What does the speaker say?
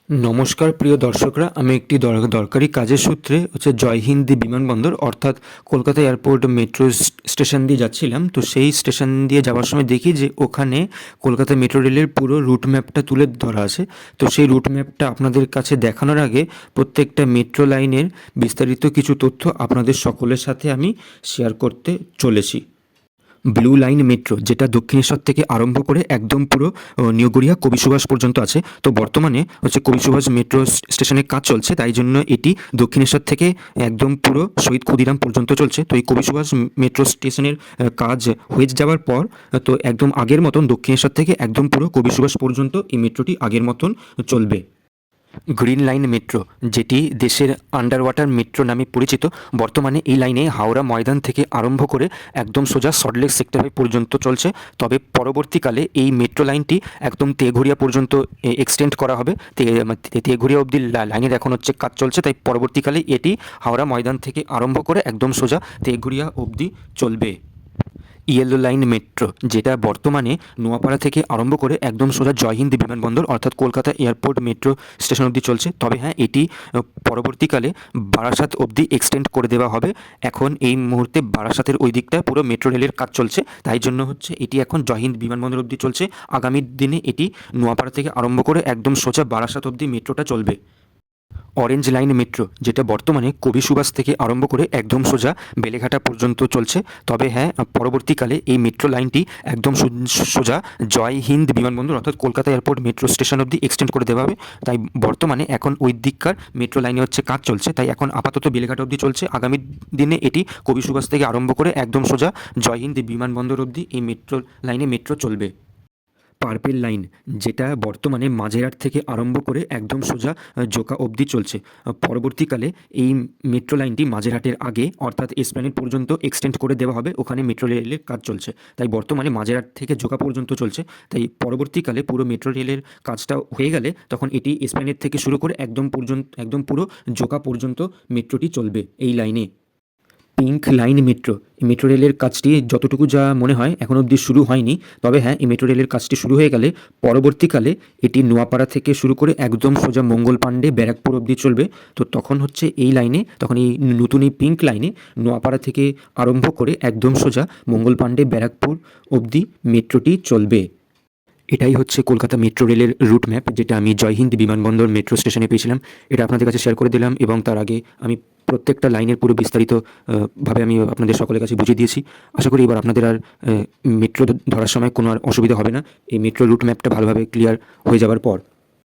নমস্কার প্রিয় দর্শকরা, আমি একটি দরকারি কাজের সূত্রে জয় হিন্দ বিমানবন্দর অর্থাৎ কলকাতা এয়ারপোর্ট মেট্রো স্টেশন দিয়ে যাচ্ছিলাম। তো সেই স্টেশন দিয়ে যাওয়ার সময় দেখি যে ওখানে কলকাতা মেট্রো রেলের পুরো রুট ম্যাপটা তুলে ধরা আছে। তো সেই রুট ম্যাপটা আপনাদের কাছে দেখানোর আগে প্রত্যেকটা মেট্রো লাইনের বিস্তারিত কিছু তথ্য আপনাদের সকলের সাথে আমি শেয়ার করতে চলেছি। ব্লু লাইন মেট্রো, যেটা দক্ষিণেশ্বর থেকে আরম্ভ করে একদম পুরো নিউগড়িয়া কবি সুভাষ পর্যন্ত আছে। তো বর্তমানে কবি সুভাষ মেট্রো স্টেশনের কাজ চলছে, তাই জন্য এটি দক্ষিণেশ্বর থেকে একদম পুরো শহীদ ক্ষুদিরাম পর্যন্ত চলছে। তো এই কবি সুভাষ মেট্রো স্টেশনের কাজ হয়ে যাওয়ার পর তো একদম আগের মতন দক্ষিণেশ্বর থেকে একদম পুরো কবি সুভাষ পর্যন্ত এই মেট্রোটি আগের মতন চলবে। গ্রিন লাইন মেট্রো, যেটি দেশের আন্ডার ওয়াটার মেট্রো নামে পরিচিত, বর্তমানে এই লাইনে হাওড়া ময়দান থেকে আরম্ভ করে একদম সোজা সল্টলেক সেক্টর 5 পর্যন্ত চলছে। তবে পরবর্তীকালে এই মেট্রো লাইনটি একদম তেঘরিয়া পর্যন্ত এক্সটেন্ড করা হবে। তেঘরিয়া অবধি লাইনের এখন কাজ চলছে, তাই পরবর্তীকালে এটি হাওড়া ময়দান থেকে আরম্ভ করে একদম সোজা তেঘরিয়া অবধি চলবে। ইয়েলো লাইন মেট্রো, যেটা বর্তমানে নোয়াপাড়া থেকে আরম্ভ করে একদম সোজা জয় হিন্দ বিমানবন্দর অর্থাৎ কলকাতা এয়ারপোর্ট মেট্রো স্টেশন অবধি চলছে। তবে হ্যাঁ, এটি পরবর্তীকালে বারাসাত অবধি এক্সটেন্ড করে দেওয়া হবে। এখন এই মুহূর্তে বারাসাতের ওই দিকটা পুরো মেট্রো রেলের কাজ চলছে, তাই জন্য এটি এখন জয় হিন্দ বিমানবন্দর অবধি চলছে। আগামী দিনে এটি নোয়াপাড়া থেকে আরম্ভ করে একদম সোজা বারাসাত অবধি মেট্রোটা চলবে। অরেঞ্জ লাইন মেট্রো, যেটা বর্তমানে কবি সুভাষ থেকে আরম্ভ করে একদম সোজা বেলেঘাটা পর্যন্ত চলছে। তবে হ্যাঁ, পরবর্তীকালে এই মেট্রো লাইনটি একদম সোজা জয় হিন্দ বিমানবন্দর অর্থাৎ কলকাতা এয়ারপোর্ট মেট্রো স্টেশন অবধি এক্সটেন্ড করে দেওয়া হবে। তাই বর্তমানে এখন ওই দিককার মেট্রো লাইনে কাজ চলছে, তাই এখন আপাতত বেলেঘাটা অবধি চলছে। আগামী দিনে এটি কবি সুভাষ থেকে আরম্ভ করে একদম সোজা জয় হিন্দ বিমানবন্দর অবধি এই মেট্রো লাইনে মেট্রো চলবে। পার্পেল লাইন, যেটা বর্তমানে মাঝেরহাট থেকে আরম্ভ করে একদম সোজা জোকা অবধি চলছে। পরবর্তীকালে এই মেট্রো লাইনটি মাঝেরহাটের আগে অর্থাৎ এসপ্ল্যানেড পর্যন্ত এক্সটেন্ড করে দেওয়া হবে। ওখানে মেট্রো রেলের কাজ চলছে, তাই বর্তমানে মাঝেরহাট থেকে জোকা পর্যন্ত চলছে। তাই পরবর্তীকালে পুরো মেট্রো রেলের কাজটা হয়ে গেলে তখন এটি এসপ্ল্যানেড থেকে শুরু করে একদম পুরো জোকা পর্যন্ত মেট্রোটি চলবে এই লাইনে। পিঙ্ক লাইন মেট্রো, মেট্রো রেলের কাজটি যতটুকু যা মনে হয় এখন অবধি শুরু হয়নি। তবে হ্যাঁ, এই মেট্রো রেলের কাজটি শুরু হয়ে গেলে পরবর্তীকালে এটি নোয়াপাড়া থেকে শুরু করে একদম সোজা মঙ্গল পাণ্ডে ব্যারাকপুর অবধি চলবে। তো তখন এই লাইনে, তখন এই নতুন এই পিঙ্ক লাইনে নোয়াপাড়া থেকে আরম্ভ করে একদম সোজা মঙ্গল পাণ্ডে ব্যারাকপুর অবধি মেট্রোটি চলবে। এটাই কলকাতা মেট্রো রেলের রুট ম্যাপ, যেটা আমি জয় হিন্দ বিমানবন্দর মেট্রো স্টেশনে পেয়েছিলাম। এটা আপনাদের কাছে শেয়ার করে দিলাম, এবং তার আগে আমি প্রত্যেকটা লাইনের পুরো বিস্তারিত ভাবে আমি আপনাদের সকলের কাছে বুঝিয়ে দিয়েছি। আশা করি এবার আপনাদের আর মেট্রো ধরার সময় কোনো আর অসুবিধা হবে না, এই মেট্রো রুট ম্যাপটা ভালোভাবে ক্লিয়ার হয়ে যাওয়ার পর।